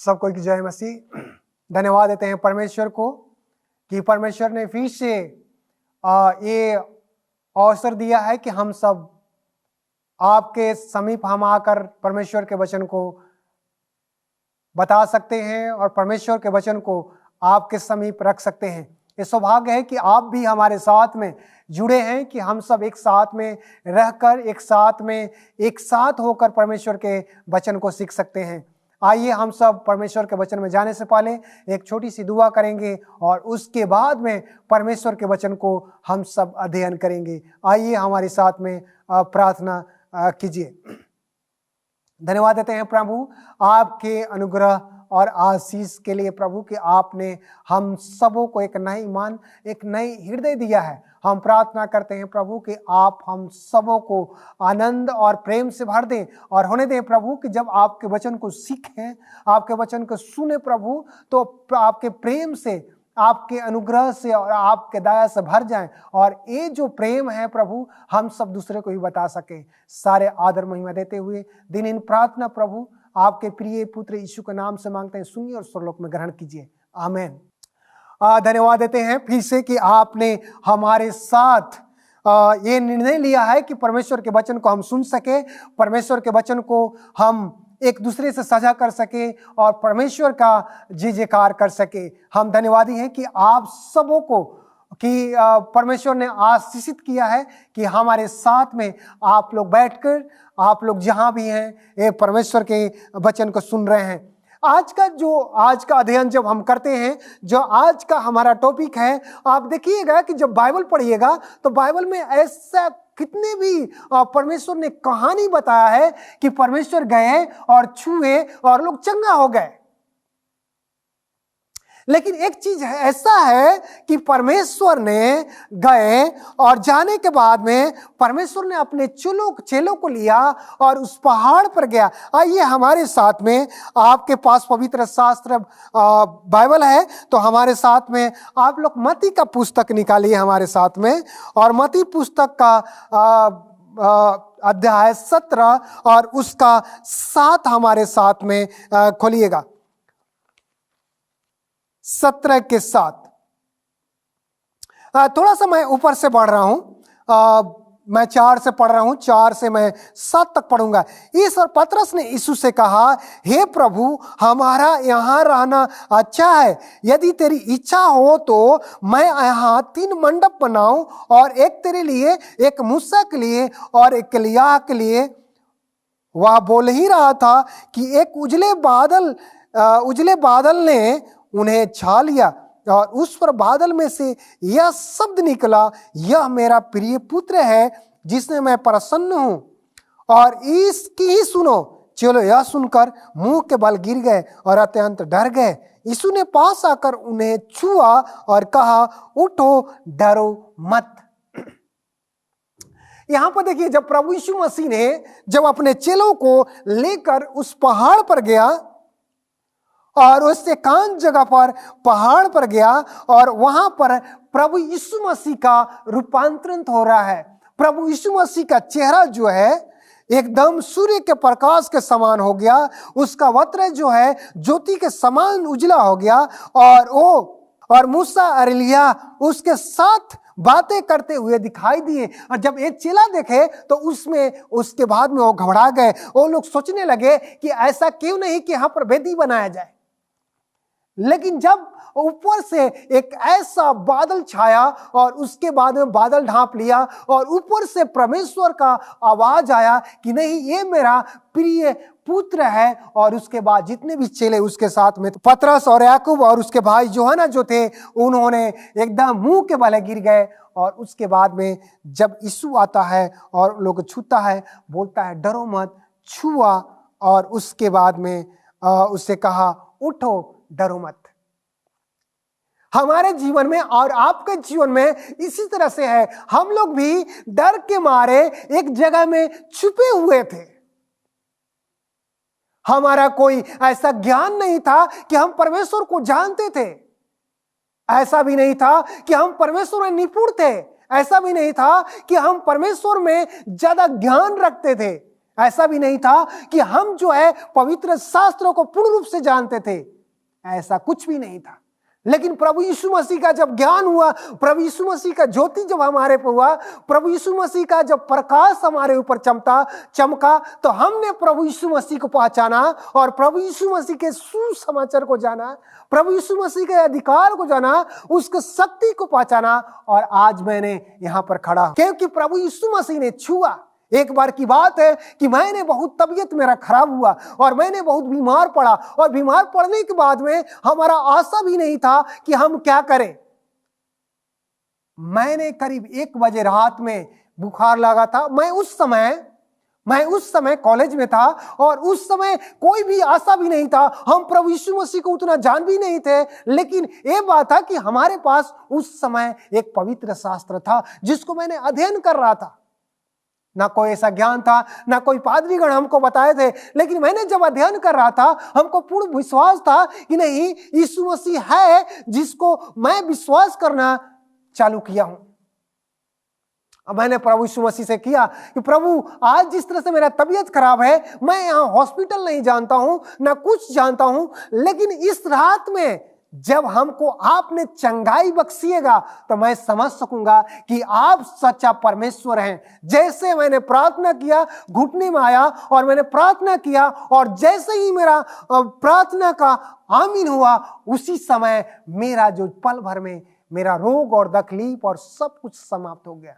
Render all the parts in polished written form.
सबको की जय मसीह। धन्यवाद देते हैं परमेश्वर को कि परमेश्वर ने फिर से ये अवसर दिया है कि हम सब आपके समीप हम आकर परमेश्वर के वचन को बता सकते हैं और परमेश्वर के वचन को आपके समीप रख सकते हैं। ये सौभाग्य है कि आप भी हमारे साथ में जुड़े हैं कि हम सब एक साथ में रहकर एक साथ होकर परमेश्वर के वचन को सीख सकते हैं। आइए हम सब परमेश्वर के वचन में जाने से पहले एक छोटी सी दुआ करेंगे और उसके बाद में परमेश्वर के वचन को हम सब अध्ययन करेंगे। आइए हमारे साथ में प्रार्थना कीजिए। धन्यवाद देते हैं प्रभु आपके अनुग्रह और आशीष के लिए प्रभु कि आपने हम सबों को एक नई मन, एक नई हृदय दिया है। हम प्रार्थना करते हैं प्रभु कि आप हम सबों को आनंद और प्रेम से भर दें और होने दें प्रभु कि जब आपके वचन को सीखें, आपके वचन को सुने प्रभु, तो आपके प्रेम से, आपके अनुग्रह से और आपके दया से भर जाएं और ये जो प्रेम है प्रभु हम सब दूसरे को भी बता सके। सारे आदर महिमा देते हुए दिन इन प्रार्थना प्रभु आपके प्रिय पुत्र यीशु के नाम से मांगते हैं, सुनिए और स्वर्गलोक में ग्रहण कीजिए, आमीन। धन्यवाद देते हैं फिर से कि आपने हमारे साथ ये निर्णय लिया है कि परमेश्वर के वचन को हम सुन सके, परमेश्वर के वचन को हम एक दूसरे से साझा कर सके और परमेश्वर का जय जयकार कर सके। हम धन्यवादी हैं कि आप सबों को कि परमेश्वर ने आशीषित किया है कि हमारे साथ में आप लोग बैठकर, आप लोग जहां भी हैं ये परमेश्वर के वचन को सुन रहे हैं। आज का अध्ययन जब हम करते हैं, जो आज का हमारा टॉपिक है, आप देखिएगा कि जब बाइबल पढ़िएगा तो बाइबल में ऐसा कितने भी परमेश्वर ने कहानी बताया है कि परमेश्वर गए और छुए और लोग चंगा हो गए। लेकिन एक चीज है, ऐसा है कि परमेश्वर ने गए और जाने के बाद में परमेश्वर ने अपने चेलों को लिया और उस पहाड़ पर गया। आइए हमारे साथ में, आपके पास पवित्र शास्त्र बाइबल है तो हमारे साथ में आप लोग मत्ती का पुस्तक निकालिए हमारे साथ में, और मत्ती पुस्तक का अध्याय 17 और उसका 7 हमारे साथ में खोलिएगा। 17 के 7। थोड़ा सा मैं ऊपर से पढ़ रहा हूं, मैं 4 से पढ़ रहा हूं, 4 से मैं 7 तक पढ़ूंगा। इस और पतरस ने यीशु से कहा, हे प्रभु, हमारा यहाँ रहना अच्छा है। यदि तेरी इच्छा हो तो मैं यहाँ 3 मंडप बनाऊं, और एक तेरे लिए, एक मूसा के लिए और एक एलिय्याह के लिए। वह बोल ही रहा था कि एक उजले बादल ने उन्हें छा लिया और उस पर बादल में से यह शब्द निकला, यह मेरा प्रिय पुत्र है जिसने मैं प्रसन्न हूं, और इसकी ही सुनो। चलो यह सुनकर मुंह के बल गिर गए और अत्यंत डर गए। यीशु ने पास आकर उन्हें छुआ और कहा, उठो, डरो मत। यहां पर देखिए, जब प्रभु यीशु मसीह ने जब अपने चेलों को लेकर उस पहाड़ पर गया और उस एकांत जगह पर पहाड़ पर गया और वहां पर प्रभु यीशु मसीह का रूपांतरण हो रहा है। प्रभु यीशु मसीह का चेहरा जो है एकदम सूर्य के प्रकाश के समान हो गया, उसका वस्त्र जो है ज्योति के समान उजला हो गया, और मूसा और एलिय्याह उसके साथ बातें करते हुए दिखाई दिए। और जब एक चेला देखे तो उसके बाद में वो घबरा गए। वो लोग सोचने लगे कि ऐसा क्यों नहीं कि यहाँ पर वेदी बनाया जाए। लेकिन जब ऊपर से एक ऐसा बादल छाया और उसके बाद में बादल ढांप लिया और ऊपर से परमेश्वर का आवाज आया कि नहीं, ये मेरा प्रिय पुत्र है। और उसके बाद जितने भी चेले उसके साथ में, पतरस और याकूब और उसके भाई यूहन्ना जो थे, उन्होंने एकदम मुंह के बल गिर गए। और उसके बाद में जब यीशु आता है और लोग छूता है, बोलता है डरो मत, छुआ, और उसके बाद में उससे कहा, उठो, डरो मत। हमारे जीवन में और आपके जीवन में इसी तरह से है। हम लोग भी डर के मारे एक जगह में छुपे हुए थे। हमारा कोई ऐसा ज्ञान नहीं था कि हम परमेश्वर को जानते थे, ऐसा भी नहीं था कि हम परमेश्वर में निपुण थे, ऐसा भी नहीं था कि हम परमेश्वर में ज्यादा ज्ञान रखते थे। ऐसा भी नहीं था कि हम जो है पवित्र शास्त्रों को पूर्ण रूप से जानते थे, ऐसा कुछ भी नहीं था। लेकिन प्रभु यीशु मसीह का जब ज्ञान हुआ, प्रभु यीशु मसीह का ज्योति जब हमारे पर हुआ, प्रभु यीशु मसीह का जब प्रकाश हमारे ऊपर चमका, तो हमने प्रभु यीशु मसीह को पहचाना और प्रभु यीशु मसीह के सुसमाचार को जाना, प्रभु यीशु मसीह के अधिकार को जाना, उसके शक्ति को पहचाना। और आज मैंने यहाँ पर खड़ा क्योंकि प्रभु यीशु मसीह ने छुआ। एक बार की बात है कि मैंने बहुत तबीयत मेरा खराब हुआ और मैंने बहुत बीमार पड़ा, और बीमार पड़ने के बाद में हमारा आशा भी नहीं था कि हम क्या करें। मैंने करीब 1 बजे रात में बुखार लगा था। मैं उस समय कॉलेज में था और उस समय कोई भी आशा भी नहीं था। हम प्रभु यीशु मसीह को उतना जान भी नहीं थे, लेकिन ये बात था कि हमारे पास उस समय एक पवित्र शास्त्र था जिसको मैंने अध्ययन कर रहा था। ना कोई ऐसा ज्ञान था, ना कोई पादरीगण हमको बताए थे, लेकिन मैंने जब अध्ययन कर रहा था, हमको पूर्ण विश्वास था कि नहीं, यीशु मसीह है, जिसको मैं विश्वास करना चालू किया हूं। अब मैंने प्रभु यीशु मसीह से किया कि प्रभु, आज जिस तरह से मेरा तबीयत खराब है, मैं यहाँ हॉस्पिटल नहीं जानता हूं, ना कुछ जानता हूं, लेकिन इस रात में जब हमको आपने चंगाई बख्शिएगा तो मैं समझ सकूंगा कि आप सच्चा परमेश्वर हैं। जैसे मैंने प्रार्थना किया, घुटने में आया और मैंने प्रार्थना किया, और जैसे ही मेरा प्रार्थना का आमीन हुआ, उसी समय मेरा जो पल भर में मेरा रोग और तकलीफ और सब कुछ समाप्त हो गया।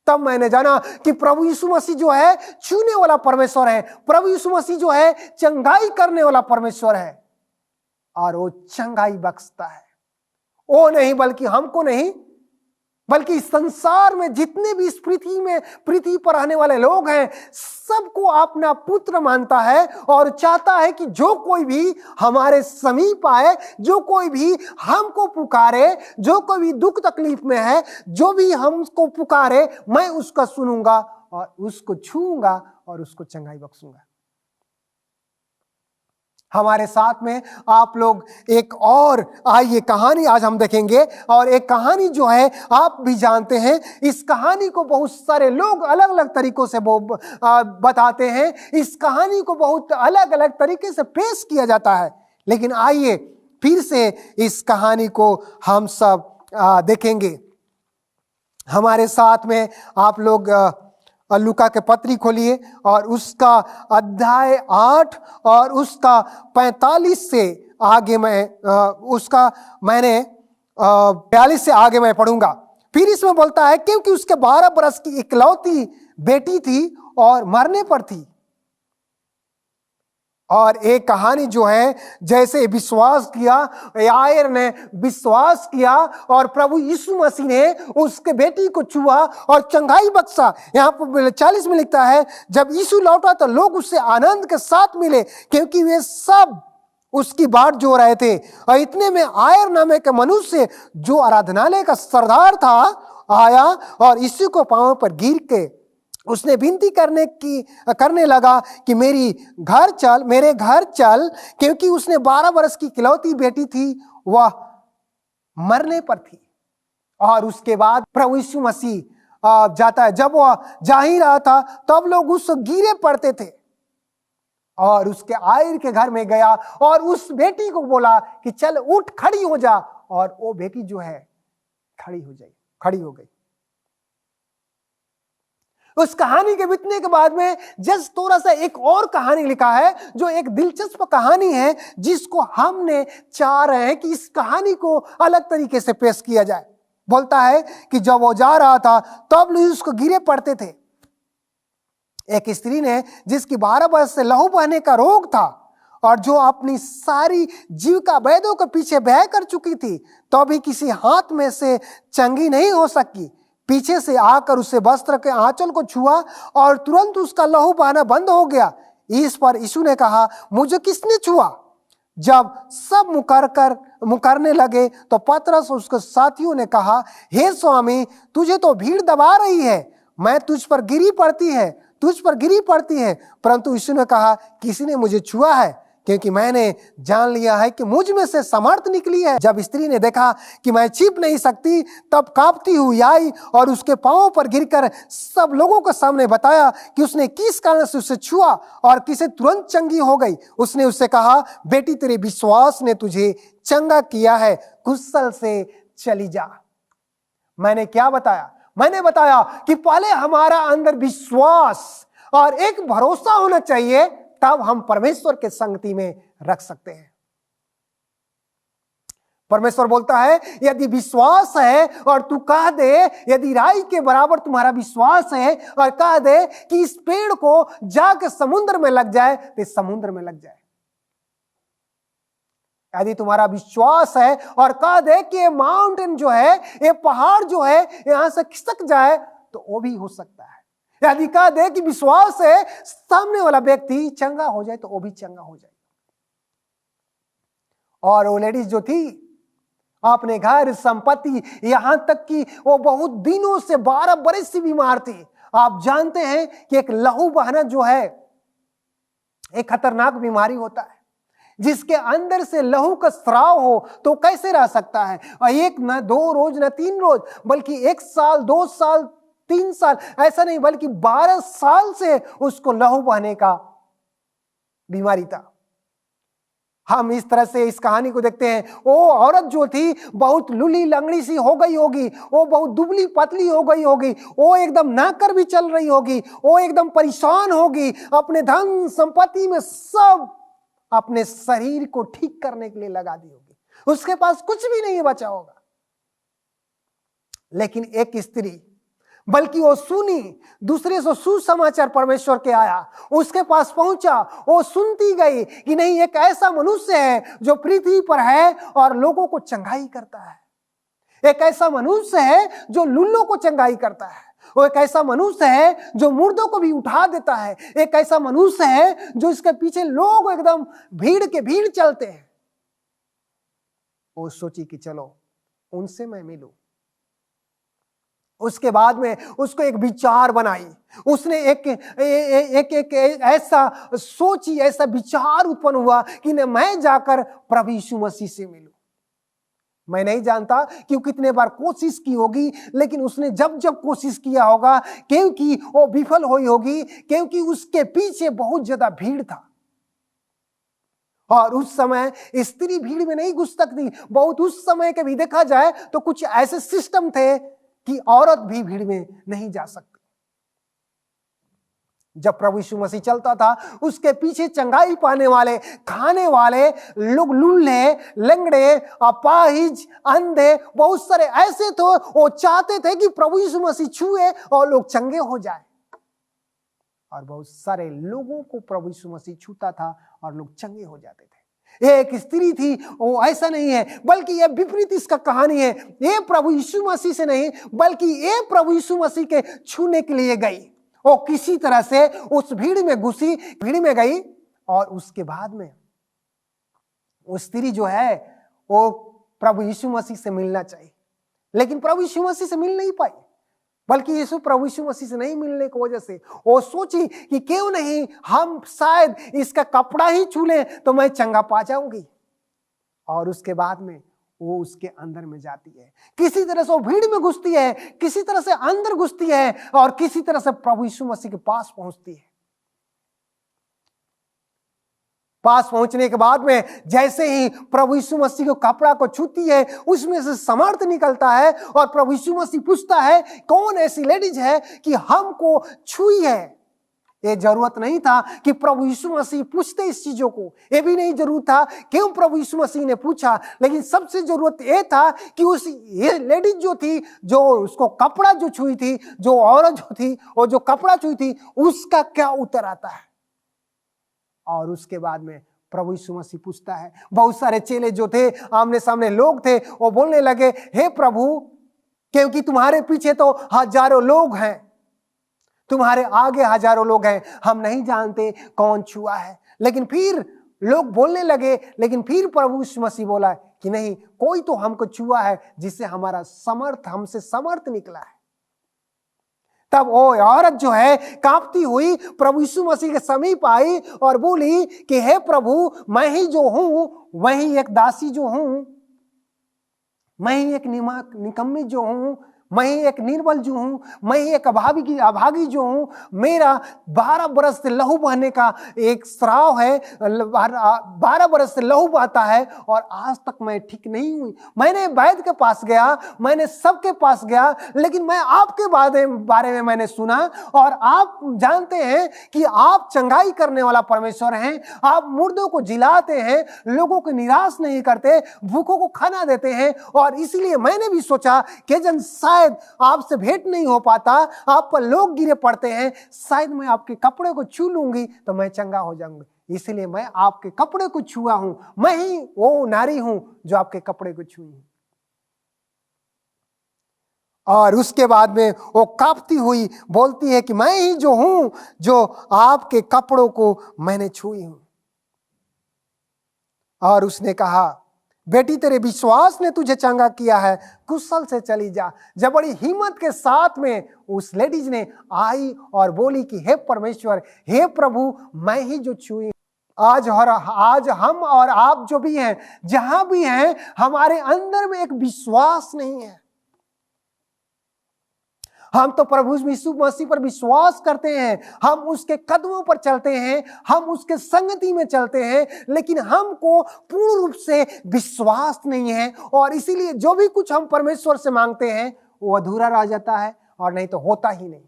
तब मैंने जाना कि प्रभु यीशु मसीह जो है छूने वाला परमेश्वर है, प्रभु यीशु मसीह जो है चंगाई करने वाला परमेश्वर है, और वो चंगाई बख्शता है। वो नहीं, बल्कि हमको नहीं, बल्कि संसार में जितने भी इस पृथ्वी पर रहने वाले लोग हैं, सबको अपना पुत्र मानता है और चाहता है कि जो कोई भी हमारे समीप आए, जो कोई भी हमको पुकारे, जो कोई भी दुख तकलीफ में है, जो भी हमको पुकारे, मैं उसका सुनूंगा और उसको छूऊंगा और उसको चंगाई बख्शूंगा। हमारे साथ में आप लोग एक और आइए कहानी आज हम देखेंगे, और एक कहानी जो है आप भी जानते हैं। इस कहानी को बहुत सारे लोग अलग अलग तरीकों से बताते हैं, इस कहानी को बहुत अलग अलग तरीके से पेश किया जाता है, लेकिन आइए फिर से इस कहानी को हम सब देखेंगे। हमारे साथ में आप लोग लूका के पत्री खोलिए और उसका अध्याय 8 और उसका 45 से आगे मैंने 42 से आगे मैं पढ़ूंगा। फिर इसमें बोलता है, क्योंकि उसके 12 बरस की इकलौती बेटी थी और मरने पर थी। और एक कहानी जो है, जैसे विश्वास किया, यायर ने विश्वास किया और प्रभु यीशु मसीह ने उसके बेटी को छुआ और चंगाई बख्शा। यहाँ पर 40 में लिखता है, जब यीशु लौटा तो लोग उससे आनंद के साथ मिले, क्योंकि वे सब उसकी बाट जो रहे थे। और इतने में आयर नामे के मनुष्य जो आराधनालय का सरदार था आया और यीशु को पांव पर गिर के उसने विनती करने लगा कि मेरे घर चल, क्योंकि उसने 12 वर्ष की इकलौती बेटी थी, वह मरने पर थी। और उसके बाद प्रभु यीशु मसीह जाता है। जब वह जा ही रहा था तब लोग उससे गिरे पड़ते थे, और उसके आयर के घर में गया और उस बेटी को बोला कि चल उठ, खड़ी हो जा। और वो बेटी जो है खड़ी हो गई। उस कहानी के बीतने के बाद में जस्ट थोड़ा सा एक और कहानी लिखा है, जो एक दिलचस्प कहानी है, जिसको हमने चाह रहे हैं कि इस कहानी को अलग तरीके से पेश किया जाए। बोलता है कि जब वो जा रहा था तब लोग उसको गिरे पड़ते थे। एक स्त्री ने, जिसकी 12 वर्ष से लहू बहने का रोग था और जो अपनी सारी जीविका वैद्यों के पीछे बह कर चुकी थी, तो भी किसी हाथ में से चंगी नहीं हो सकी, पीछे से आकर उसे वस्त्र के आंचल को छुआ और तुरंत उसका लहू बहना बंद हो गया। इस पर यीशु ने कहा, मुझे किसने छुआ? जब सब मुकरने लगे तो पतरस और उसके साथियों ने कहा, हे स्वामी, तुझे तो भीड़ दबा रही है, मैं तुझ पर गिरी पड़ती है। परंतु यीशु ने कहा, किसी ने मुझे छुआ है, क्योंकि मैंने जान लिया है कि मुझ में से समर्थ निकली है। जब स्त्री ने देखा कि मैं छिप नहीं सकती, तब कांपती हुई आई और उसके पांवों पर गिरकर सब लोगों के सामने बताया कि उसने किस कारण से उसे छुआ और किसे तुरंत चंगी हो गई। उसने उससे कहा, बेटी तेरे विश्वास ने तुझे चंगा किया है, कुशल से चली जा। मैंने क्या बताया? मैंने बताया कि पहले हमारा अंदर विश्वास और एक भरोसा होना चाहिए, तब हम परमेश्वर के संगति में रख सकते हैं। परमेश्वर बोलता है, यदि विश्वास है और तू कह दे, यदि राई के बराबर तुम्हारा विश्वास है और कह दे कि इस पेड़ को जाकर समुद्र में लग जाए, तो समुद्र में लग जाए। यदि तुम्हारा विश्वास है और कह दे कि ये माउंटेन जो है, ये पहाड़ जो है, यहां से खिसक जाए, तो वो भी हो सकता है। यदि कह दे कि विश्वास है सामने वाला व्यक्ति चंगा हो जाए, तो वो भी चंगा हो जाए। और वो लेडीज जो थी, अपने घर संपत्ति, यहां तक कि वो बहुत दिनों से 12 बरस से बीमार थी। आप जानते हैं कि एक लहू बहना जो है एक खतरनाक बीमारी होता है, जिसके अंदर से लहू का स्राव हो तो कैसे रह सकता है। और एक न 2 रोज न 3 रोज, बल्कि 1 साल 2 साल 3 साल, ऐसा नहीं बल्कि 12 साल से उसको लहू बहने का बीमारी था। हम इस तरह से इस कहानी को देखते हैं। वो औरत जो थी बहुत लूली लंगड़ी सी हो गई होगी, वो बहुत दुबली पतली हो गई होगी, वो एकदम नाकर भी चल रही होगी, वो एकदम परेशान होगी, अपने धन संपत्ति में सब अपने शरीर को ठीक करने के लिए लगा दी होगी, उसके पास कुछ भी नहीं बचा होगा। लेकिन एक स्त्री, बल्कि वो सुनी, दूसरे से सुसमाचार परमेश्वर के आया, उसके पास पहुंचा, वो सुनती गई कि नहीं, एक ऐसा मनुष्य है जो पृथ्वी पर है और लोगों को चंगाई करता है। एक ऐसा मनुष्य है जो लुल्लों को चंगाई करता है। वो एक ऐसा मनुष्य है जो मुर्दों को भी उठा देता है। एक ऐसा मनुष्य है जो इसके पीछे लोग एकदम भीड़ चलते हैं। वो सोची कि चलो उनसे मैं मिलूं। उसके बाद में उसको एक विचार बनाई, उसने एक ऐसा सोची, ऐसा विचार उत्पन्न हुआ कि मैं जाकर प्रभु यीशु मसीह से मिलूं। मैं नहीं जानता कि वो कितने बार कोशिश की होगी, लेकिन उसने जब जब कोशिश किया होगा, क्योंकि वो विफल हुई होगी, क्योंकि उसके पीछे बहुत ज्यादा भीड़ था। और उस समय स्त्री भीड़ में नहीं घुस सकती। बहुत उस समय के भी देखा जाए तो कुछ ऐसे सिस्टम थे कि औरत भी भीड़ में नहीं जा सकती। जब प्रभु यीशु मसीह चलता था, उसके पीछे चंगाई पाने वाले, खाने वाले लोग, लूल्हे, लंगड़े, अपाहिज, अंधे, बहुत सारे ऐसे थे। वो चाहते थे कि प्रभु यीशु मसीह छुए और लोग चंगे हो जाए। और बहुत सारे लोगों को प्रभु यीशु मसीह छूता था और लोग चंगे हो जाते थे। एक स्त्री थी, वो ऐसा नहीं है, बल्कि यह विपरीत इसका कहानी है। ये प्रभु यीशु मसीह से नहीं, बल्कि ये प्रभु यीशु मसीह के छूने के लिए गई। वो किसी तरह से उस भीड़ में घुसी, भीड़ में गई, और उसके बाद में वो स्त्री जो है वो प्रभु यीशु मसीह से मिलना चाहिए, लेकिन प्रभु यीशु मसीह से मिल नहीं पाई। बल्कि यीशु प्रभु यीशु मसीह से नहीं मिलने की वजह से वो सोची कि क्यों नहीं हम शायद इसका कपड़ा ही छू लें तो मैं चंगा पा जाऊंगी। और उसके बाद में वो उसके अंदर में जाती है, किसी तरह से वो भीड़ में घुसती है, किसी तरह से अंदर घुसती है और किसी तरह से प्रभु यीशु मसीह के पास पहुंचती है। पास पहुंचने के बाद में जैसे ही प्रभु यीशु मसीह के कपड़ा को छूती है, उसमें से समर्थ निकलता है और प्रभु यीशु मसीह पूछता है, कौन ऐसी लेडीज है कि हमको छुई है। ये जरूरत नहीं था कि प्रभु यीशु मसीह पूछते इस चीजों को, ये भी नहीं जरूरत था क्यों प्रभु यीशु मसीह ने पूछा, लेकिन सबसे जरूरत ये था कि उस ये लेडीज जो थी, जो उसको कपड़ा जो छुई थी, जो औरत जो थी वो जो कपड़ा छुई थी, उसका क्या उत्तर आता है। और उसके बाद में प्रभु यीशु मसीह पूछता है, बहुत सारे चेले जो थे, आमने सामने लोग थे, वो बोलने लगे, हे प्रभु, क्योंकि तुम्हारे पीछे तो हजारों लोग हैं, तुम्हारे आगे हजारों लोग हैं, हम नहीं जानते कौन छुआ है। लेकिन फिर लोग बोलने लगे, लेकिन फिर प्रभु यीशु मसीह बोला कि नहीं, कोई तो हमको छुआ है जिससे हमसे समर्थ निकला है। तब वो औरत जो है कांपती हुई प्रभु यीशु मसीह के समीप आई और बोली कि हे प्रभु, मैं ही जो हूं, वही एक दासी जो हूं, मैं ही एक निकम्मी जो हूं, मैं ही एक निर्बल जो हूं, मैं ही एक अभागी जो हूं। मेरा 12 बरस से लहू बहने का एक स्राव है, 12 बरस से लहू बहता है और आज तक मैं ठीक नहीं हुई। मैंने वैद्य के पास गया, मैंने सबके पास गया, लेकिन मैं आपके बारे में मैंने सुना और आप जानते हैं कि आप चंगाई करने वाला परमेश्वर हैं। आप मुर्दों को जिलाते हैं, लोगों को निराश नहीं करते, भूखों को खाना देते हैं। और इसलिए मैंने भी सोचा कि जन शायद आपसे भेंट नहीं हो पाता, आप पर लोग गिरे पड़ते हैं, शायद मैं आपके कपड़े को छू लूंगी तो मैं चंगा हो जाऊंगी। इसलिए मैं आपके कपड़े को छुआ हूं, मैं ही वो नारी हूं जो आपके कपड़े को छुई हूं। और उसके बाद में वो कांपती हुई बोलती है कि मैं ही जो हूं जो आपके कपड़ों को मैंने छुई हूं। और उसने कहा, बेटी तेरे विश्वास ने तुझे चंगा किया है, कुशल से चली जा। जब बड़ी हिम्मत के साथ में उस लेडीज ने आई और बोली कि हे परमेश्वर, हे प्रभु, मैं ही जो छुई। आज हम और आप जो भी हैं, जहां भी हैं, हमारे अंदर में एक विश्वास नहीं है। हम तो प्रभु यीशु मसीह पर विश्वास करते हैं, हम उसके कदमों पर चलते हैं, हम उसके संगति में चलते हैं, लेकिन हमको पूर्ण रूप से विश्वास नहीं है। और इसीलिए जो भी कुछ हम परमेश्वर से मांगते हैं वो अधूरा रह जाता है और नहीं तो होता ही नहीं।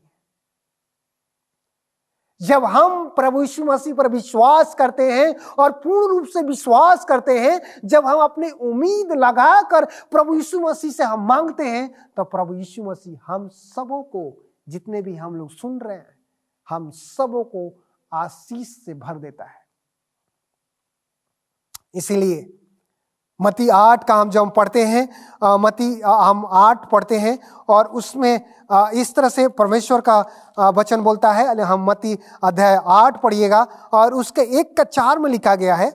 जब हम प्रभु यीशु मसीह पर विश्वास करते हैं और पूर्ण रूप से विश्वास करते हैं, जब हम अपनी उम्मीद लगाकर प्रभु यीशु मसीह से हम मांगते हैं, तो प्रभु यीशु मसीह हम सबों को, जितने भी हम लोग सुन रहे हैं, हम सबों को आशीष से भर देता है। इसीलिए मत्ती 8 का हम जब हम पढ़ते हैं, मत्ती हम 8 पढ़ते हैं और उसमें इस तरह से परमेश्वर का वचन बोलता है। हम मत्ती अध्याय 8 पढ़िएगा और उसके 1:4 में लिखा गया है,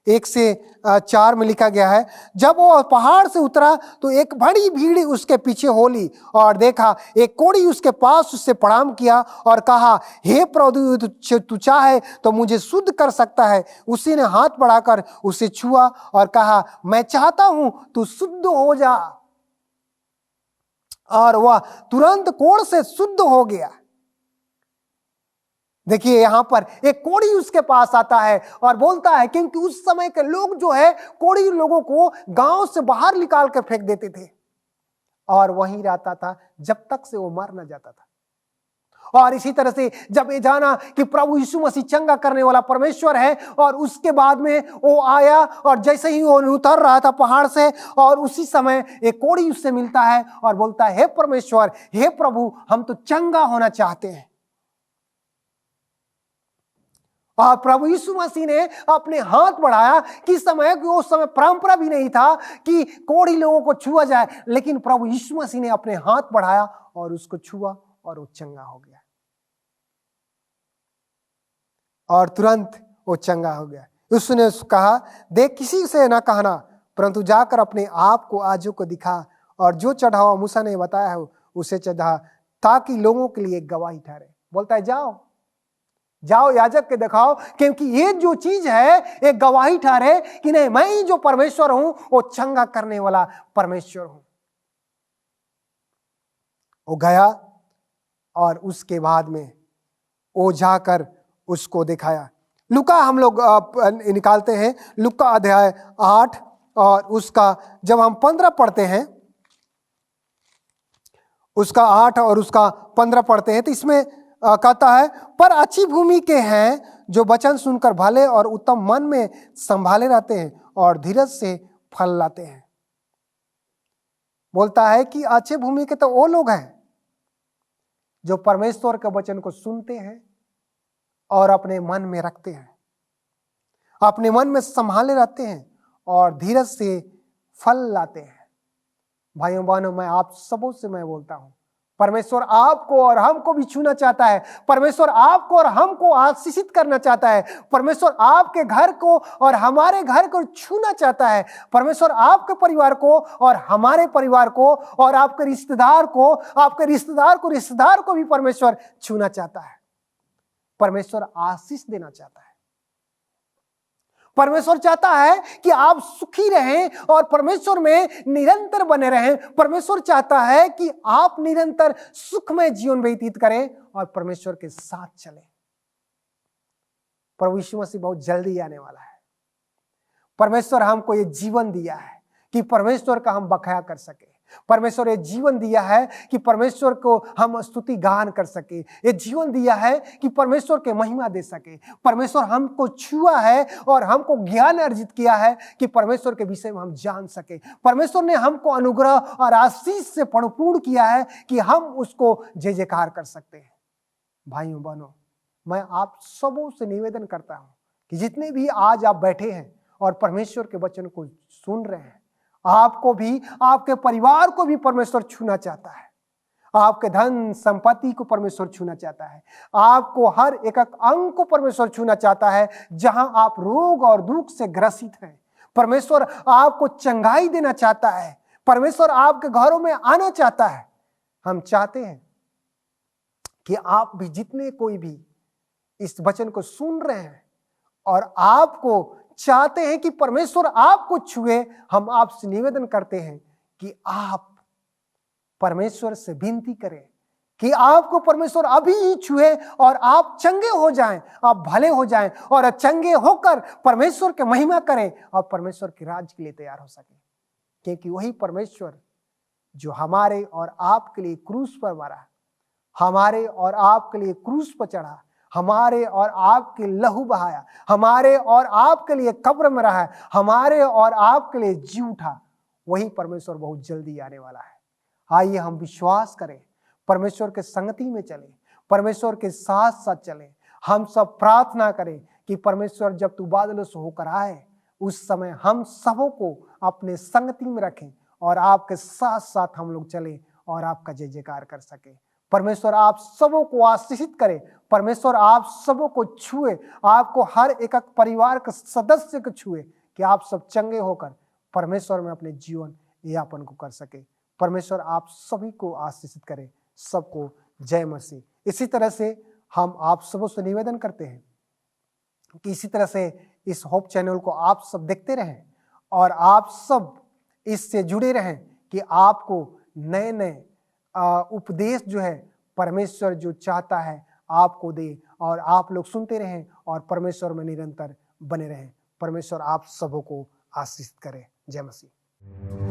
1 से 4 में लिखा गया है, जब वो पहाड़ से उतरा तो एक बड़ी भीड़ उसके पीछे हो ली और देखा एक कोढ़ी उसके पास उससे प्रणाम किया और कहा, हे प्रभु, तू चाहे तो मुझे शुद्ध कर सकता है। उसी ने हाथ बढ़ाकर उसे छुआ और कहा, मैं चाहता हूं तू शुद्ध हो जा। और वह तुरंत कोढ़ से शुद्ध हो गया। देखिए यहां पर एक कोढ़ी उसके पास आता है और बोलता है, क्योंकि उस समय के लोग जो है कोढ़ी लोगों को गांव से बाहर निकाल कर फेंक देते थे और वहीं रहता था जब तक से वो मर न जाता था। और इसी तरह से जब ये जाना कि प्रभु यीशु मसीह चंगा करने वाला परमेश्वर है, और उसके बाद में वो आया और जैसे ही वो उतर रहा था पहाड़ से, और उसी समय एक कोढ़ी उससे मिलता है और बोलता है, हे परमेश्वर, हे प्रभु, हम तो चंगा होना चाहते हैं। और प्रभु यीशु मसीह ने अपने हाथ बढ़ाया। किस समय, कि उस समय परंपरा भी नहीं था कि कोढ़ी लोगों को छुआ जाए, लेकिन प्रभु यीशु मसीह ने अपने हाथ बढ़ाया और उसको छुआ और वो चंगा हो गया और तुरंत वो चंगा हो गया। उसने कहा, देख, किसी से ना कहना, परंतु जाकर अपने आप को आजू को दिखा और जो चढ़ावा मूसा ने बताया है उसे चढ़ा, ताकि लोगों के लिए गवाही ठहरे। बोलता है, जाओ याजक के दिखाओ, क्योंकि ये जो चीज है एक गवाही ठहरे कि नहीं, मैं ही जो परमेश्वर हूं वो चंगा करने वाला परमेश्वर हूं। वो गया और उसके बाद में वो जाकर उसको दिखाया। लुका हम लोग निकालते हैं, लुका अध्याय 8 और उसका जब हम 15 पढ़ते हैं, उसका 8 और उसका 15 पढ़ते हैं, तो इसमें कहता है, पर अच्छी भूमि के हैं जो वचन सुनकर भले और उत्तम मन में संभाले रहते हैं और धीरज से फल लाते हैं। बोलता है कि अच्छे भूमि के तो वो लोग हैं जो परमेश्वर के वचन को सुनते हैं और अपने मन में रखते हैं, अपने मन में संभाले रहते हैं और धीरज से फल लाते हैं। भाइयों बहनों, मैं आप सबों से मैं बोलता हूं, परमेश्वर आपको और हमको भी छूना चाहता है। परमेश्वर आपको और हमको आशीषित करना चाहता है। परमेश्वर आपके घर को और हमारे घर को छूना चाहता है। परमेश्वर आपके परिवार को और हमारे परिवार को और आपके रिश्तेदार को भी परमेश्वर छूना चाहता है। परमेश्वर आशीष देना चाहता है। परमेश्वर चाहता है कि आप सुखी रहें और परमेश्वर में निरंतर बने रहें। परमेश्वर चाहता है कि आप निरंतर सुखमय जीवन व्यतीत करें और परमेश्वर के साथ चलें। प्रभु यीशु मसीह बहुत जल्दी आने वाला है। परमेश्वर हमको ये जीवन दिया है कि परमेश्वर का हम बखाया कर सके। परमेश्वर ये जीवन दिया है कि परमेश्वर को हम स्तुति गान कर सके। ये जीवन दिया है कि परमेश्वर के महिमा दे सके। परमेश्वर हमको छुआ है और हमको ज्ञान अर्जित किया है कि परमेश्वर के विषय में हम जान सके। परमेश्वर ने हमको अनुग्रह और आशीष से परिपूर्ण किया है कि हम उसको जय जयकार कर सकते हैं। भाइयों बहनों, मैं आप सबों से निवेदन करता हूं कि जितने भी आज आप बैठे हैं और परमेश्वर के वचन को सुन रहे हैं, आपको भी, आपके परिवार को भी परमेश्वर छूना चाहता है। आपके धन संपत्ति को परमेश्वर छूना चाहता है। आपको हर एक अंग को परमेश्वर छूना चाहता है जहां आप रोग और दुख से ग्रसित हैं। परमेश्वर आपको चंगाई देना चाहता है। परमेश्वर आपके घरों में आना चाहता है। हम चाहते हैं कि आप भी, जितने कोई भी इस वचन को सुन रहे हैं और आपको चाहते हैं कि परमेश्वर आपको छुए, हम आपसे निवेदन करते हैं कि आप परमेश्वर से विनती करें कि आपको परमेश्वर अभी ही छुए और आप चंगे हो जाएं, आप भले हो जाएं और चंगे होकर परमेश्वर की महिमा करें और परमेश्वर के राज्य के लिए तैयार हो सके। क्योंकि वही परमेश्वर जो हमारे और आपके लिए क्रूस पर मरा, हमारे और आपके लिए क्रूस पर चढ़ा, हमारे और आपके लहू बहाया, हमारे और आपके लिए कब्र में रहा, हमारे और आपके लिए जी उठा, वही परमेश्वर बहुत जल्दी आने वाला है। आइए हम विश्वास करें, परमेश्वर के संगति में चलें, परमेश्वर के साथ साथ चलें। हम सब प्रार्थना करें कि परमेश्वर जब तू बादलों से होकर आए, उस समय हम सबों को अपने संगति में रखें और आपके साथ साथ हम लोग चलें और आपका जय जयकार कर सके। परमेश्वर आप सबों को आशीषित करे। परमेश्वर आप सबों को छुए, आपको हर एक परिवार के सदस्य को छुए कि आप सब चंगे होकर परमेश्वर में अपने जीवन यापन को कर सके। परमेश्वर आप सभी को आशीषित करे। सबको जय मसीह। इसी तरह से हम आप सबों से निवेदन करते हैं कि इसी तरह से इस होप चैनल को आप सब देखते रहें और आप सब इससे जुड़े रहें कि आपको नए नए उपदेश जो है परमेश्वर जो चाहता है आपको दे और आप लोग सुनते रहें और परमेश्वर में निरंतर बने रहें। परमेश्वर आप सबों को आशीष करे। जय मसीह।